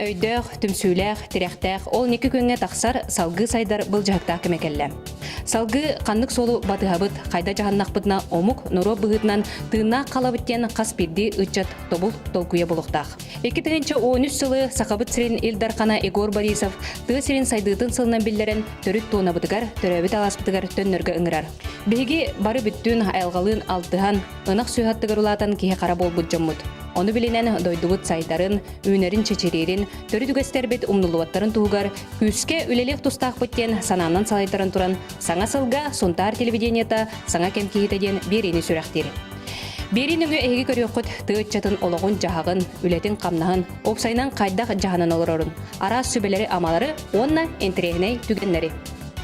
өйдөөх, түмсүүлээх, тирехтээх ол неки күнгө тахсар салгы сайдар былжахтаа кемекелле. Салгы каннык солу батыхабыт, кайда жаханнахпытна омук норо быгытнан тыына калабыттен кас бирди ычат тобул толкуя болуктаах. 2013 сылы сахабыт сирин Илдархана Егор Борисов тыы сирин сайдыытын сылынан биллерен төрүт туунабытыгар, төрөбүт аласпытыгар төннөргө ыңырар. Биһиги бары бүттүүн айылгалыын алтыхан, ынак сүйхаттыгар улаатан киһи кара болбут жоммут. Onu bilinen doydubut saydarın, ünerin çeçeririn, törü dügesтербет умнулуаттарын тугар, күскә үлелек тустақ бүттен сананан салайдарын туран, саңа сылга, сонтар телевидениета, саңа кемкейетеден берені сүрәқтері. Берін үңі әйгі көріққыт тыët чатын олығын жағағын, үлетін қамнағын, опсайнан қайдақ жағанын олырырын. Ара сүбелері амалары, онна энтерегіней түгенлері.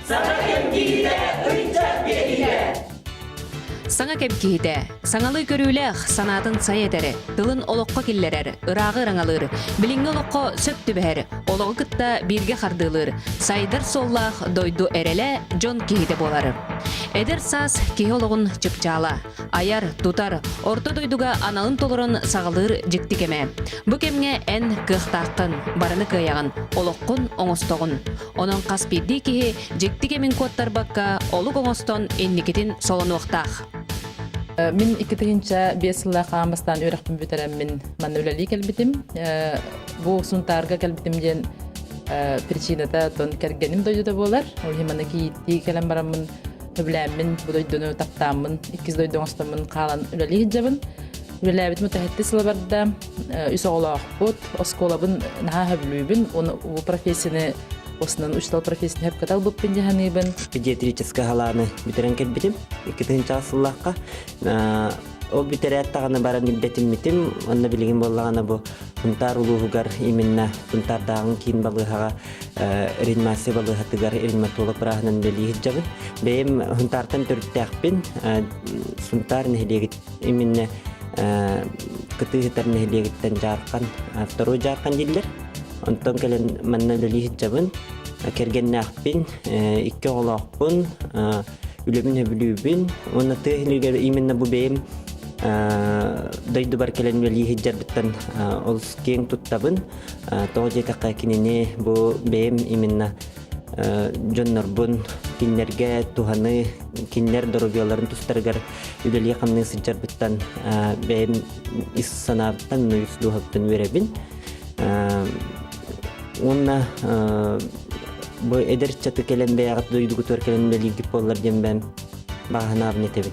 Саңа кемкейеті, үйтчат берейді. Саңа кепкейді, саңалы көрүләх санатын сайетері, тылын олыққа келлерер, ырағы раңалыр, біліңгі олыққа сөптү бәр, олығы кытта бірге қардылыр, сайдар соллақ дойду әрелі жон кейді болары. Эдер сас кей олығын чыпчала, аяр, тутар, орта дойдуға аналын толырын сағалыр жікті кеме. Бұ кемге ән кықтаққын, барыны каяғын, олыққын оңыстоғын. Оның қаспирді кейі жікті кемін көттар баққа олық оңыстон еннекетін солын уақтақ. Min 2005 yılla qamastан örəqbin büterəm min manövləli kəlbitim. Bu suntarga kəlbitimden причинада тон кәргенім дойды болар. Ол химаны кейтті кәлем барамын өбіләмін, bu doydunu таптамын, 2 дойдың остамын қалан үләли хиджабын. Үләләбет мүтәхетті сылы барда үс оғылақ бұд, осколабын наға хөблүйбін, bu профессияны Осынан учтал профессияны хөп катал бұппен жаханыбын. Педиатрическа халаны битерен келбитим, 2-нчы асыллаққа. Ол битерет тағаны бара милдетим митим, онна билген боллағаны бұл ұнтар улуғығар именно ұнтардағын кейін балығаға реанимация балығатыгар реаниматолог бірағынан бәлі хиджабын. Бәйім ұнтартан төрттәқпен, сұнтар нәхелегіт именно кытығытар нәхелегіттен жарқан, второй жарқан дейлер. Онтон келен манна дали хиджабын, кергеннақпин, 2 олақпын, үлемін өбілюбін. Оны тыхилігер именно бұл бейім дойду бар келен вели хиджабыттан ол кең туттабын. Тоғы жетаққа кенене бұл бейім именно жоннорбун, кинлерге туханы, кинлер дорогиоларын тустаргар үлелі қамны сыджарбыттан бейім ис санабыттан, үс дұғаптан веребін. Онна bu eder çatı kelen beyağıt duyduğu tör kelen belirgip bollar jemben bahana abnetebin.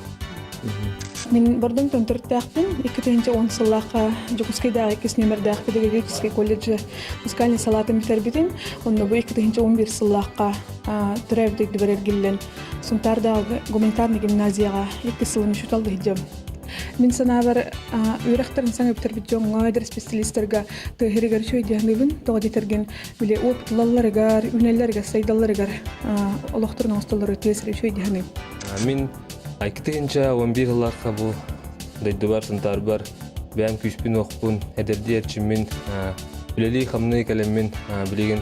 Min bordon төнтөрттәхпин 2010 сыллака Жукускайда 2 номердәх педагогический колледж музыкальный салатын битербитин. Онда бу 2011 сыллака төрәбдек дибергеллен сунтарда гуманитарный гимназияга 2 сылын шуталды хиджам. Min sanabар үйрәхтәрен саңа битербит жоңга дер специалистларга тәһригәр шөйдәнебен тоғы дитерген биле опытлаларга, үнәлләргә, сайдалларга олохтырның осталары тәсир шөйдәнеп. Min 2011 yıllarca bu daydıvar sıntar var. Ben küçpün okpun, ederdi erçimin, bileli kamını kalemin, bilgin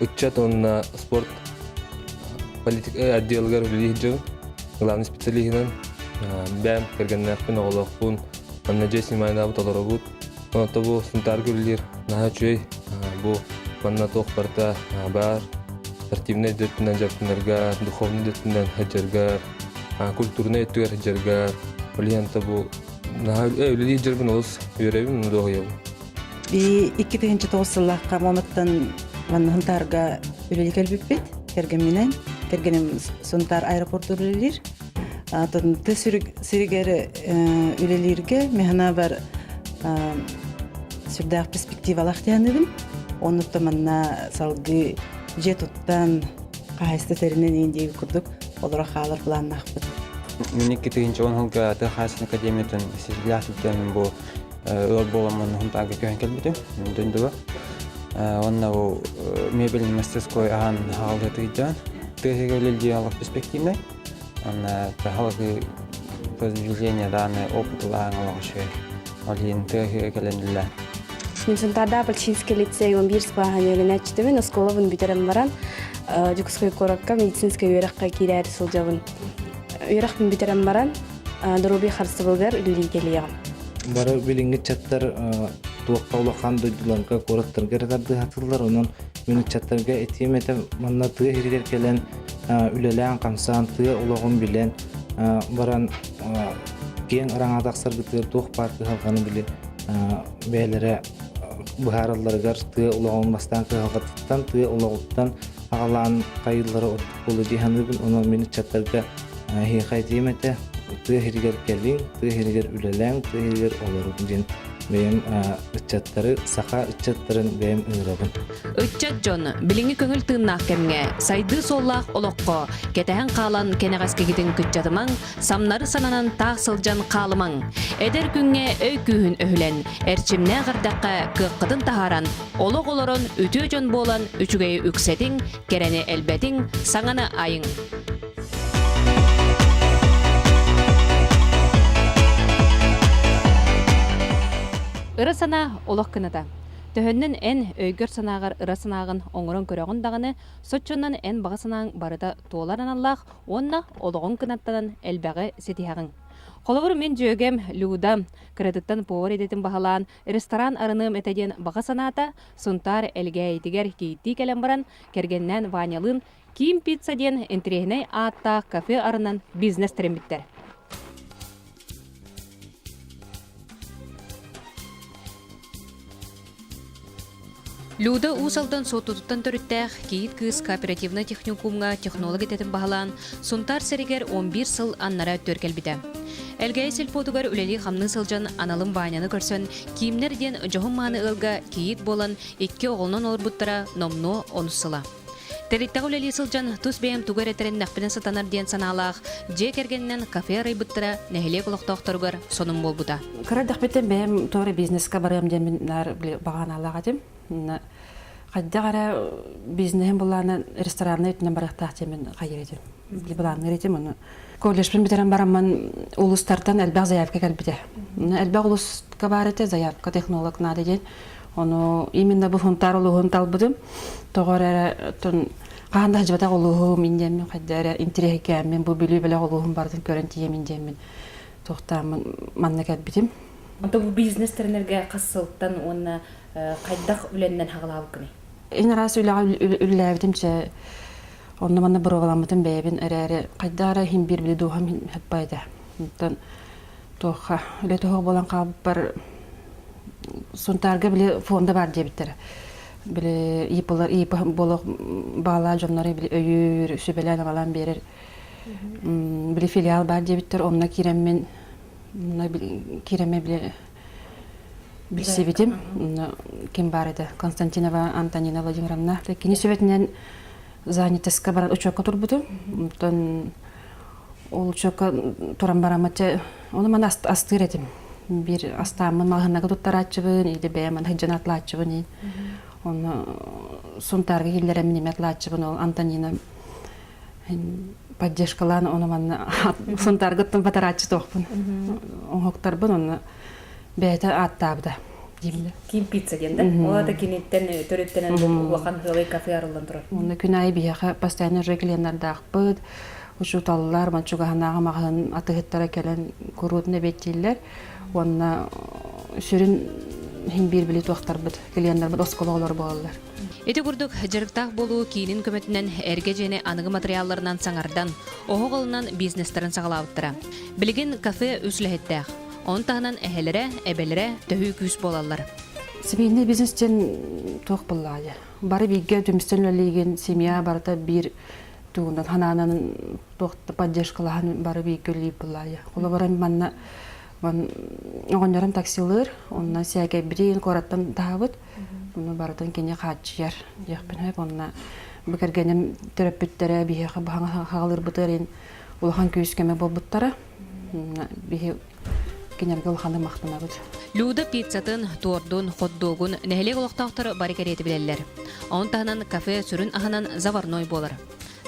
uçat onunla sport politik adiyalgar bileli hicam, главный специалистен. Ben kergenlerden oğlakpun, anne simayna bu talarabut. Ona tabu sıntar görülür. Naha çöy bu manna toqparta bar. Tartibine dettinden jartınlarga, duhovni dettinden hajargar. Kulturuna etüger hajargar. Oliyan tabu naha öyle jarbın olus yörevim doğuyav. Bir 2009 yıllıqqa momentten manhıntarga üleli kelbipbet. Kergeminen, kergenim suntar aeroportu ülelir. Tı sürügeri ülelirge mehana var sürdağ perspektivalaq diyanıdım. Onu tamanna salgı jetuttan qahiste terinen indegi kurduk. Olarak xalar falan naqbıt. Мен 2010 жылга Техас академиятан сизилятыптан бу өр боламын хунтага көйн келбитим. Дөндүбө. Онна бу мебель мастерской ан халдатыйдан. Техегелел диалог перспективный. Она халгы произведение данный опыт лаңалышы. Олин техегеленлер. Мен сонтарда Пальчинский лицей 11 классын очтым. Осколовын битерем баран. Жукской коракка медицинский үйрәккә кирәр сылҗабын. Үйрәкмен битерем баран. Дороби харсы булгар үлли келгән. Бары билинге чаттар туаққа улахан дойдуларга кораттарга ратарды хатылар онон минутчаттарга этимете манна тыа хиригер келен үлелән камсан тыа улагын билен баран кең араңадаксар битер туох паркы халганы биле бәлере бухараларгар тыа улагын бастан калгаттан тыа улагыттан агалан кайыллары болу диханыбын онон минутчаттарга хихайтимете тыа хиригер келин тыа хиригер үлелән тыа хиригер олорун ден бэм ычаттары саха ычаттарын бэм ырабын. Ыччат жон билинги көңүл тыыннаак кемге сайды соллаах олокко кетеһен каалан кенегаскегидин күччатымаң самнары сананан таах сылжан каалымаң эдер күңге өй күүһүн өһүлен эрчимне гардакка кыыккытын тахаран олок олорон үтүө жон боолан үчүгэй үксетиң керени элбетиң саңаны айың. Ыры сана олох кыната. Төһөннен эн өйгөр санаагар ыры санаагын оңорон көрөгөн дагыны соччоннан эн бага санаң барыда туоларан аллах, онна ологон кынаттан элбәге сетиһагын. Холовур мен жөгем Люда кредиттан повар edetин баһалаан ресторан арыным этеден бага санаата сунтар элге этигер кийти келен баран кергеннен ванялын ким пицца ден энтрехне аатта кафе арынан бизнес теремиттер. Люда усалдан сотутуттан төрүттәх киит кыз кооперативна техникумга технолог этетин баһалаан сунтар серигер 11 сыл аннара төркелбите. Элгей сельпотугар үлели хамны сылжан аналым бааняны көрсөн кийимнер ден жохун мааны ылга киит болан 2 оголнон олорбуттара номно 10 сыла. Териттагы үлели сылжан тус бэм тугар этерин нахпина сатанар ден санаалаах же кергеннен кафе райбыттара нехиле колоктоохторугар сонун болбута. Кырадахпетен бэм тори бизнеске барам ден нар баганалаага Каддагара бизнесем булана ресторанны үтүнөн барактаак мен кайрыдым. Буланы ретим аны колледжден битерен бараман улустардан элбак заявка келбиде. Элбак улуска барыты заявка технолог нады ден. Ону именно бу фунтар улугун талбыдым. Тогора тон кандай жабата улугу минден каддара интереге мен бу билүү беле улугун бардын көрөнтие минден мен токтамын манна келбидим. Онда бу бизнес тернерге кассылтан онна кайдак үленнен хагалабы кыны. Ин раз үлләбитимче онна манна броваламытын бэбин эрәре кайдара хим бир биле духам хәппайда. Онтан тоха үле тоха болан кабар сунтарга биле фонда бар дебиттер. Биле ипылар ипы болок бала жоннары биле өйүр сүбелән алан берер. Биле филиал бар дебиттер онна киреммен киреме биле билсебитим. Ким бар еді? Константинова Антонина Владимировна. Кини сөветінен занятыска баран учокка турбуду. Ол учокка туран бараматча, оны мана астыр едім. Bir astağımın malhanaga tuttaraçıbın, idi beyman hıccan atlaçıbın. Onu suntarga gillere minim atlaçıbın, ol Antonina поддержкалан onu manna suntarga tun pataraçı toqpun. On hoktarbın onu beyte attabda. Kim pizza dende? Ola da kinitten törettenen uakan hılı kafe arılan durur. Onu günay biyaqa постоянно reglenler bud. Uçu tallar mançuga hanaga mağın atıhıttara kelen kurutne bettiler. Onu sürün him bir bilet toqtarbıd. Kelyenler bud oskololar bağlar. Эти курдук жарыктак болуу кийинин көмөтүнөн эрге жене аныгы материалларынан саңардан, оголунан бизнестерин сагалабыттыра. Билген кафе үслэхеттэх. Он тагынан эхелере, эбелере төһүү күс болалар. Семейный бизнестен тоқ буллайды. Бары бигге төмстөнлөлеген семья барда бир тугундан хананын тоқты поддержкалаһын бары бигге лип буллайды. Колобарам манна оғанярым таксилер, онна сәге бірейін қораттан тағыбыд. Оны бардан кене қачияр. Яқпен әп, онна бүкергенім терапевттері бейеқі бұғаңа қағылыр бұтырын ұлған күйіскеме бол бұттары. Бейе кенерге ұлғанды мақтыма бұд. Люда пиццатын, тордун, хот-догун нәхелек олықтақтыр барикареті білелер. Он тағынан кафе сүрін ағынан заварной болар.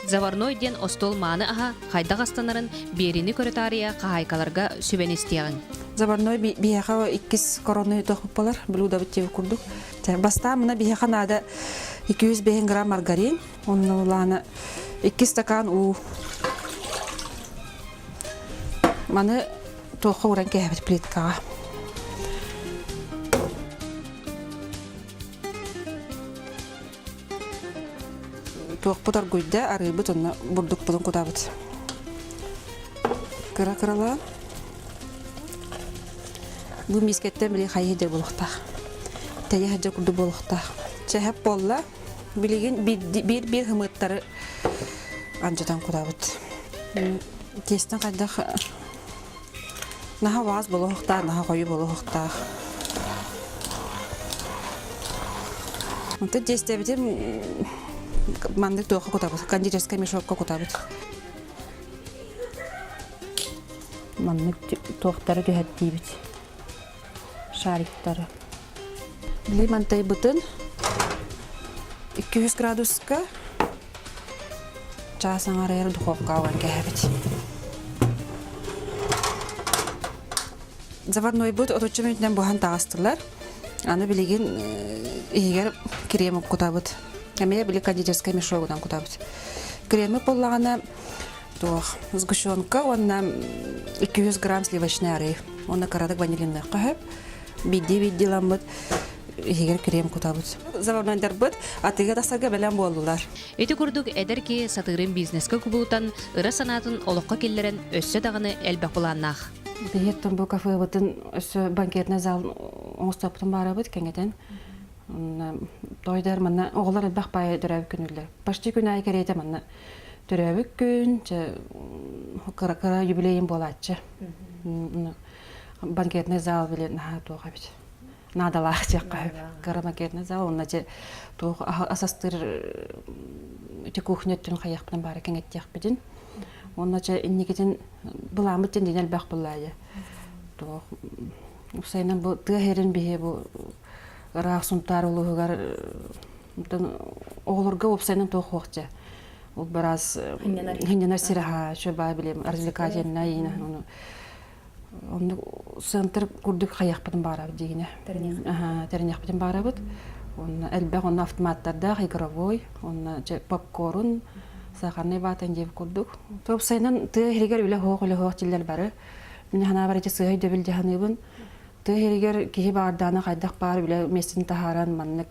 Заварной ден остол маны аға қайдақ астанарын беріні көретария қағайкаларға сүбен істеғын. Заварной бияха 2 коронный тоқып болар, блюда біттеу күрдік. Баста мұна бияха нада 205 грамм маргарин, оның ұланы 2 стакан у. Маны тоқы ұран кәбіт плиткаға. туохпут аргуйда арыбыт онна бурдук булун кутабыт. Кыра-кырала. Бу мискеттен биле хайыдыр болуктах. Тәйе хаджа курду болуктах. Чәһәп болла билеген бир хымыттары анжадан кутабыт. Кестен кайдах наха ваз болуктах, наха кою болуктах. Онта дестебитим мандык тоха кутабыт, кондитерская мешокка кутабыт. Мандык тохтары төһәттибит. Шариктары. Биле мантай бутын 200 градуска часан арайыр духовка алган кәһәбит. Заварной бут 30 минуттан бухан тагыстылар. Аны билеген егер крем кутабыт. Әмәя биле кондитерская мешогудан кутабыт. Кремы боллагана тох сгущенка, онна 200 грамм сливочный арай. Онна карадык ванилинный кәһәп. Бидди ламбыт. Егер крем кутабыт. Заварнайдар быт, атыга тасарга белән болдылар. Эти курдук эдерки сатырын бизнеске кубулутан ыра санатын олоққа келлерен өссө дағыны әлбәк буланнах. Бейеттен бұл кафе бұтын өссө банкетіне зал оңыстаптын бара бұт кәңетен. Тойдар манна оғылар әлбәк бай дүрәбік күнілер. Пашты күн ай керейді манна дүрәбік күн, қыра юбилейін болатчы. Банкетіне зал білен туға бит. Надалах жаққа қыра банкетіне зал, онна же асастыр кухнеттен қаяқпын бары кәңет яқ бідін. Оннача иннекетен буламыттен ден әлбәк буллайды. Усайнан бу тыһерин бихе бу рахсунтар улугар оғлорга опсайнан тохохча. Ул бараз хинненар сираха шөба билем развлекательная ина. Онды центр курдук хаяқпын бара дигене. Тернеқпын бара бут. Он әлбәк он автоматтарда игровой, он попкорн сахарный ватан деп курдук. Топ сайнан тыһеригер үле хоқ жилдер бары. Мен хана бар ите сыйы дебил жаһаныбын. Тыһеригер кихи бардана кайдак бар үле местин тахаран маннык.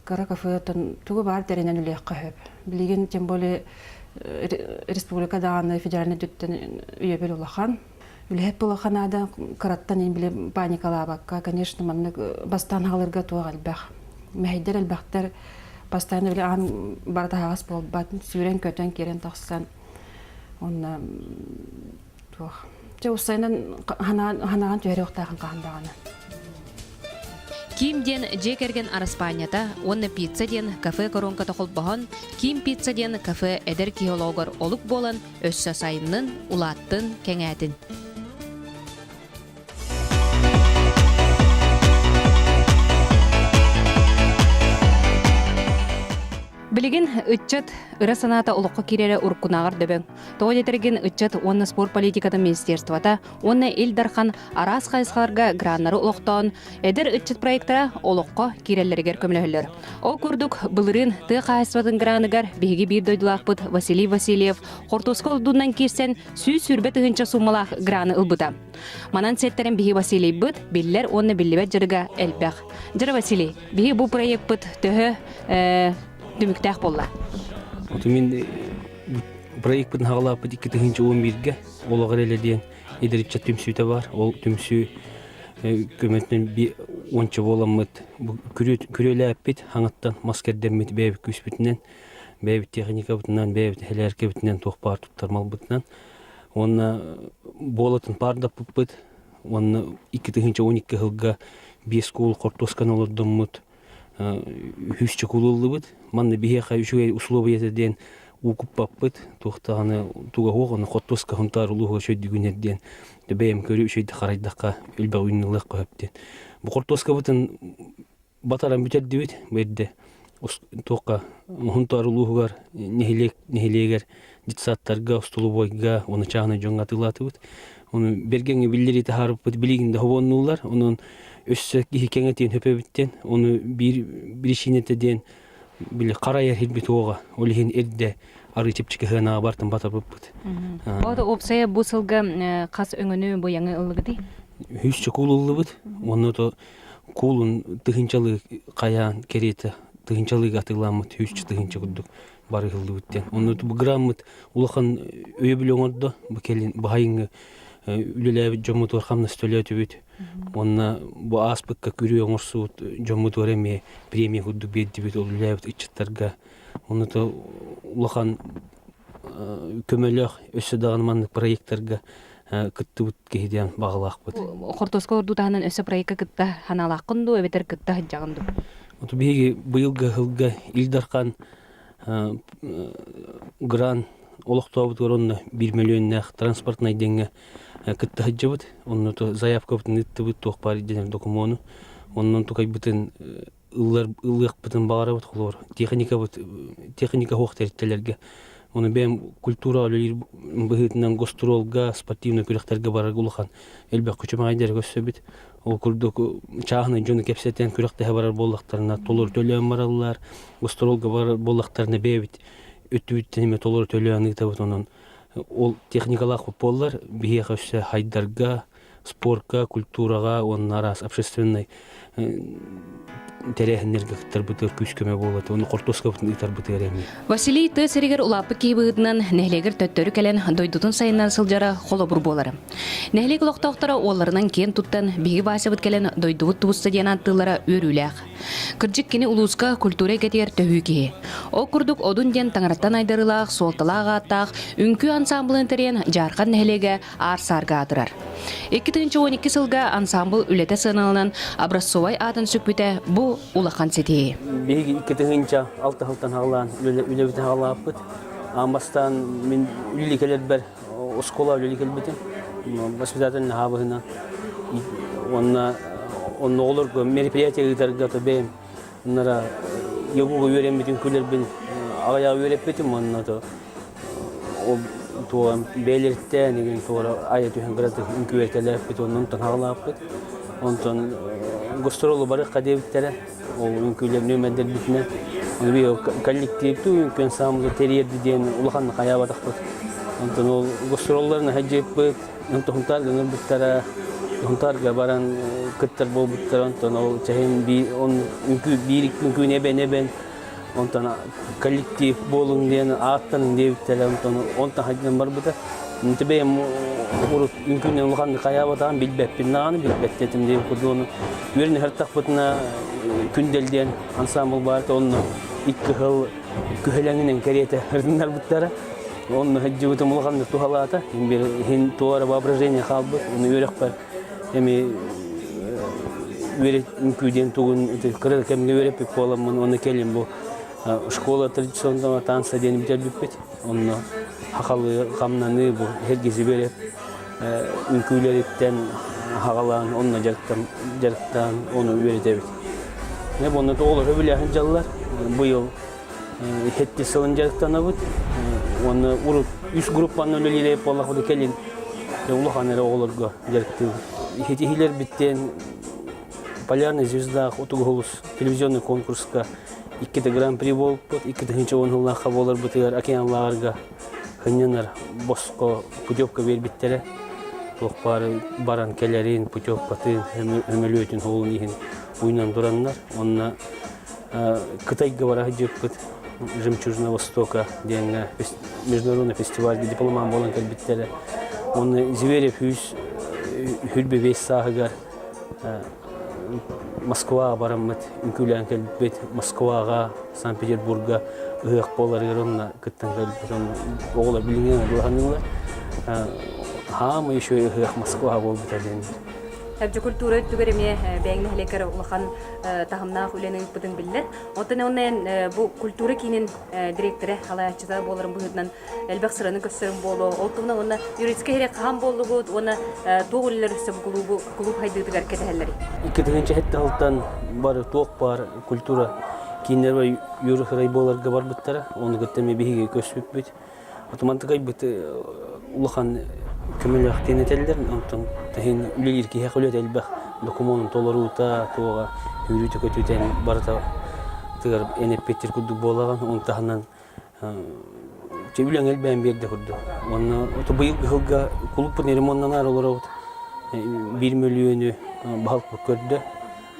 Кара кафетон тугу бар теренен үле кахып. Билеген тем более республикадан федеральный дүттен үйебел улахан. Үлеп улаханада караттан ин биле паникалабакка, конечно, маннык бастан халырга тугалбах. Мәйдер әлбәктер постоянно биле ан бардагас болбат, сүрен көтөн керен тахсан. Онна тух. Же усайнан ханаган төһөрөктаган кандаганы. Ким ден жекерген Араспанията, онна пицца ден кафе коронка тохолбахан, Ким пицца ден кафе эдер киологор олук болан өссө сайыннын, улаттын, кеңәтин. Билеген ытчат ыра саната олоққа кирере уркунагар дөбөң. Тоодетерген ытчат онна спорт политиката министерствата, онна Илдархан арас хайсқаларга граннары олоқтон, эдер ытчат проекттара олоққа киреллергер көмлөһөллөр. Ол курдук былырын ты хайсватын граныгар биһиги бир дойдулақпыт Василий Васильев Хортоско удуннан кирсен сүй сүрбет ыгынча сумалах граны ылбыта. Манан сеттерен биһи Василий быт, биллер онна биллибет жырга элбэх. Жыр Василий, биһи бу проект быт төһө дүмүктәк болла. Мен проект бітін хағалап бітік 2011-ге олағыр әледен едіріпчат түмсүйті бар. Ол түмсүй көментен 10 боламыд. Күрелі әппет хаңаттан маскердермет бәйбік көс бітінен, бәйбік техника бітінен, бәйбік әләрке бітінен тоқпар тұттармал бітінен. Оны болатын пардап бұт. Оны 2012 жылға 5 кол қортосқан олырдым мұд. Хүсчі кулылы бұд. Манны бихеха үшіге условиятеден укуп баппыт. Тоқтағаны туға оғаны қоттосқа хунтар ұлуға шөйді күнерден. Бәйім көрі үшейді қарайдаққа үлбә ұйынылыққа өптен. Бұл қоттосқа бұтын батаран бүтерді бүд. Бәйді тоққа хунтар ұлуғар нехелегер детсаттарға, ұстылы бойға, оны чағына жоңға тылаты бұд. Оны бергенге білдерейті харып бұд білігінде хобоннулар. Оның өссі кеңетен хөпебіттен, оны бірішінетеден білі қарайар хелбет оға, олеген әрді ары чепчікі ғана бартын батар бұппыд. Ода опсая бұсылға қас өңіні бұяңы ұлығыды? Хүсчі кул ұлығыд, оны да кулын тұхынчалы қаян кереті, тұхынчалы ғатыламыд, хүсчі тұхынчы күрдік. бары хылды бүттен. Оны бу грамота улахан өйө билен ордо бу келин бахайыңы үлеләбит жомут орхамна стөлөтүбүт. Онна бу аспыкка күрү оңорсуут жомут эме премия худду беддибит үлеләбит ичтарга. Оны то улахан көмөлөк өсө даган проекттарга кыттыбыт кеһиден багылаакпыт. Хортоско ордутаһынан өсө проектка кытта ханалааккынду, эбетер кытта хаджагынду. Ото биги быйылга хылга Илдархан гран олохтобут оронна 1 миллионнах транспортный деньги кытта хаджабыт. Онно то заявка бытыныттыбыт тохпар денег документу. Оннон то кайбытын ыллык бытын багарабыт холор. Техника хохтертелерге. Оны бем культура алыр быһытынан гостролга, спортивный күрәхтәргә барар улахан. Элбәк күчмә айдер көсөбит. Ол курдук чагны җоны кепсәтен күрәхтә барар боллактарына толор төләм баралар. Гостролга барар боллактарны бебит. Өтүттән ме толор төләмне табыт онын. Ол техникалар боллар бие хөсә хайдарга, спортка, культурага, оннарас общественный терехнерге тарбытыр күскеме болот. Оны кортоска тарбытыр эми. Василий Тесеригер улапы кейбыгытынан нәһлегер төттөрү келен дойдутун сайынан сылжара холобур болары. Нәһлег улактактара оларынан кен туттан биги басыбыт келен дойдут тубуста диян аттылара өрүләк. Кыржык кини улуска культура кетер төһүки. О курдук одун ден таңраттан айдарылак, солталага аттак, үнкү ансамблын терен жаркан нәһлеге арсарга атырар. 2012 сылга ансамбл үлете сыналынан образцовай атын сүкбүтә бу улахан сети. Биги 2006 халтан хаглан үлебитен хаглаппыт. Амбастан мен үликелер бер оскола үликелбитим. Воспитательный хабыгына. Онна олар мероприятие гитарга бем. Нара ягуга өрембитин күлер бин агая өреппитим онна то. То белерттен деген тора ая түһен градты үнкүвертелер бит оннан хаглаппыт. Онтон гостролу барык кадебиттере. Ол үнкүлер нөмендер битне. Оны би коллективтүү үнкүн самды терьерди ден улахан каябатакпыт. Онтон ол гостролларны хаджеппыт. Онтон биттара Хунтарга баран кыттар болбуттар. Онтон ол чахин би он үнкү бирик үнкү небен онтон коллектив болун ден аттан дебиттере. Онтон хаджан барбыта. Нтебем урут үнкүнен улахан каябатан билбеппин наганы билбеттетим деп курдуну. Үрүн хартакпытына күнделден ансамбл бар. Онны 2 жыл күһелеңинен керете хырдындар буттары. Онны хаджыбытым улахан тухалата. Хин туара воображение халбыт. Оны өрөк бар. Эми өрөк үнкүден тугун кыры кемге өрөп болам. Оны келим бу школа традиционного танца ден битебит. Онны хакалы камнаны бу хергези береп үнкүлерден хагалан онна жарктан оны өретебит. Ne bunu da olur öbürlerin callar. Bu yıl hetti sılın jarktana bit. Onu urup 3 gruppan öleleyip vallahi da kelin. Улаханера оларга жарктı. Хетихилер биттен Полярная звезда отуголус телевизионный конкурска 2 гран-при болуп, 2-нче онларга болар бутыгар океанларга. Хыннар боско путевка бербиттере. Тохпары баран келерин путевкаты өмөлөтүн холун ихин уйнан дураннар. Онна Кытайга бара жеппит Жемчужина Востока деген международный фестиваль дипломан болан келбиттере. Оны Зверев хүрбе бес сагыгар Москва бараммыт үнкүлән келбит Москвага, Санкт-Петербурга ыяк болар онна кыттан келбит. Оглар билген булганылар. Хама еще ыяк Москва болбут аден. Әбҗи культура түгәреме бәйгне һәлекәр улахан тахымнах үленең бүтән билләр. Отын оннан бу культура кинен директоры халаячыда боларын буйдан әлбәк сыраны көстерен болу. Олтуна онна юридический хәрәк хам болу бу, оны тоғыллар үсеп клуб хайдыгар кәтәләр. 2-нче хәттә алтан бар тоқ бар культура кинер ва юрихрай боларга бар биттәре. Оны гыттәме биге көсүп бит. Автоматикай бит улахан көмөлөк тенетелдер, онтон тахин үлелерки хакылет элбах документ толорута тога үрүтө көтүтен барта тыгар энеп петтер курду болаган, онтаханан чебилен элбен берди курду. Оны ото быйыл гылга клуб ремонтнан олорот 1 миллиону бал көрдү.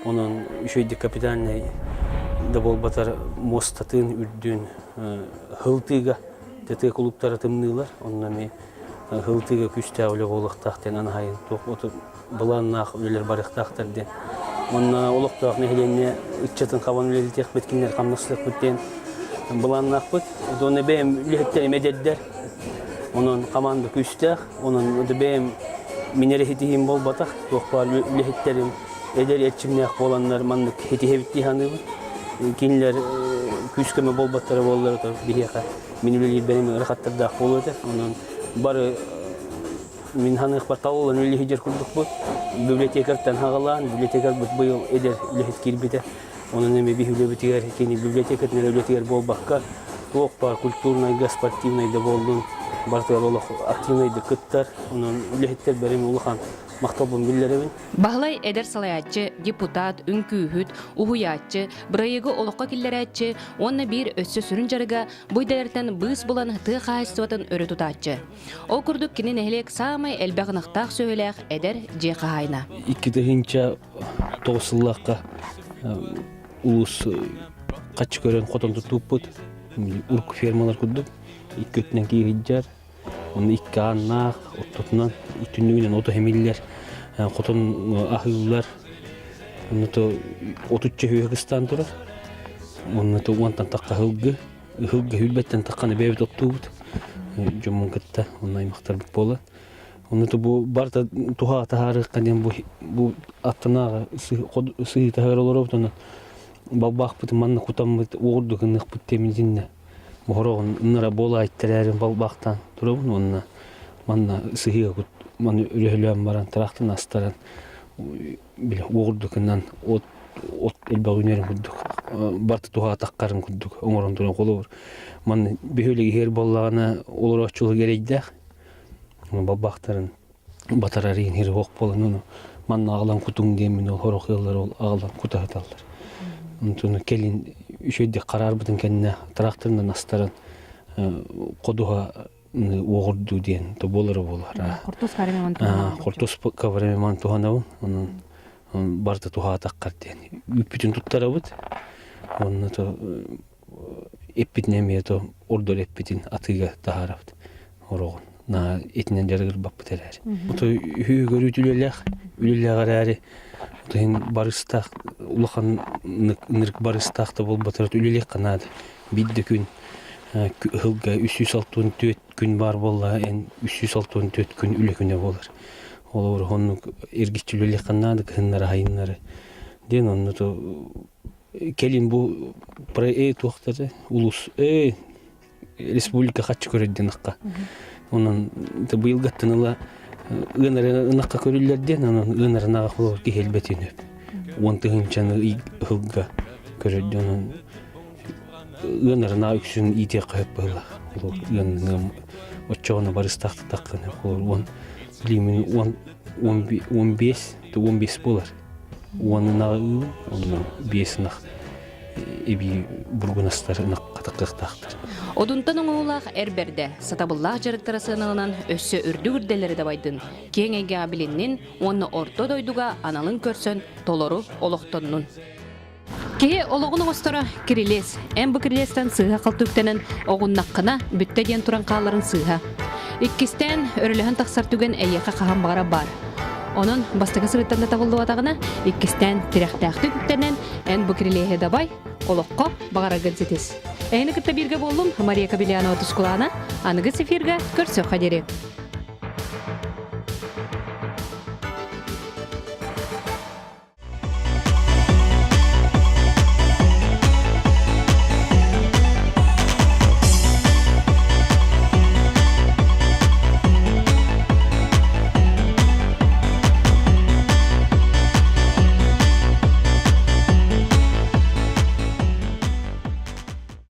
Онун үшөйдү капитальный да болбатар мостатын үрдүн хылтыга тете клубтары тымнылар. Онна ме хылтыга күстә үле олыктактан анайын токотуп буланнак үлелер барыктактырды. Онна олуктак нехленне иччатын кабан үлел тек беткиннер камнаслык биттен буланнак бит. Доны бем лехтер медеддер. Onun команда күстәк, onun бем минере хитиһим болбатак, токпар лехттерим эдер этчимнәк боланнар маннык хитиһебитти ханы. Кинлер күскеме болбаттары боллар да бихәка. Минүлли берем рахаттарда болды. Onun бары мин ханых бартаулы үлли хиҗер курдук бу. Библиотекардан хагалан, библиотекар бу быел эдер лехт кирбите. Onun неме библиотекар, кини библиотекар библиотекар болбакка, токпар культурный, спортивный да болдун. Бартыгар олық активныйды күттар, оның үлехеттер бәріме ұлыған мақтабын білдеребін. Бағлай әдер салаятчы, депутат, үнкүйхіт, ұхуятчы, бұрайығы олыққа келлерәтчі, онны бір өссі сүрін жарыға бұйдалардан бұғыз болан тұғы қайыстуатын өрі тұтатчы. Ол күрдік кенен әхілек самай әлбәғынақтақ сөйләқ әдер же қағайна. 2009 улус қатшы көрен қотын тұтып бұд, ұрқ фермалар күрдік. Иккөтнен киһиджар, оны икки аннақ, оттотунан, иттүннүгүнен ото хемиллер, котон ахыллар, оны то отучча хүйегістан тұрар, оны то уантан таққа хылгы хүлбеттен таққаны бәбет оттуғыд, жомын кітті, оны аймақтар бұт болы. Оны то бұл барта туға тағары қаден бұл аттынаға сығы тағыр олар оптаны, балбақ бұты манна құтан бұт, оғырды қынық бұт темізінне. Мохорогон нара бола айттырарын балбақтан тұрабын, онына манна сығыға күт, манна үрелуан баран, тарақтын астаран, оғырдықынан от әлбақ үнерін күддік, барты туға таққарын күддік, оңырын тұрын қолы бар. Манна бөхөлігі хер болағына олар açылы керейдіғ, балбақтарын батарарыйын хері оқ болын, манна ағылан күтің деймін, ол хорық елдар ол ағылан күті аталдар. Онтуны келин үшөйде қарар бұдың кәніне тракторынан астарын қодуға оғырду дейін болары болар. Қортос каваремеман туғанауын, барты туға атаққар дейін. Үппітін тұттары бұд, оны эппитин эме то ордор эппитин атыга тахаравд ороғын. На этинен жаргыр баппыт элер. Ото үйгөрүтүлөлөх, үлөлөгөрәри. Ото барыстак улахан нырк барыстакта болбатыр үлөлек канады. Бидде күн хылга 364 күн бар болла, эн 364 күн үлөкүнө болор. Олор хонну эргичүлөлек канады кыннары хайыннары. Ден онну то келин бу проект уктары улус республика хатчы көрөдден акка. Onun bu yıl gattınıla ığınarı ınakka körüllerden onun ığınarı nağa olur ki helbetini. Ontığın canı hılga körüldü onun ığınarı nağa üksün iyiteye kayıp bağla. Iğınarı oçağına barıstakta takkını olur. Bilimin 15 bolar. Onun nağa ığın, onun 5 nağa ebi burgunastары ınakka takkıqtақтır. Oduntan oğulaq erberде satabıllaq jarıktara sığınağынан össö ürdü үрделері de baydın. Kengege abilinnin onu orta doyduga analın körsön toloru oloqtonnun. Kehe oloğun oğustora kiriles, en bu kirilestan sığha qaltüktenen oğunnaqqına bütte diyen turan qalların sığha. İkkisten örülühün taqsar tügen eyyeqa qahan bağara bar. Onun bastığı sırıttanda tağıldı vatağına ikkisten tireqtaqtı küktenen en bu kirilehe de bay oloqqa bağara gülsetiz. Әйіні күтті бірге болым, Мария Кабелянова тұсқылана, анығы сефирге көрсі қадері.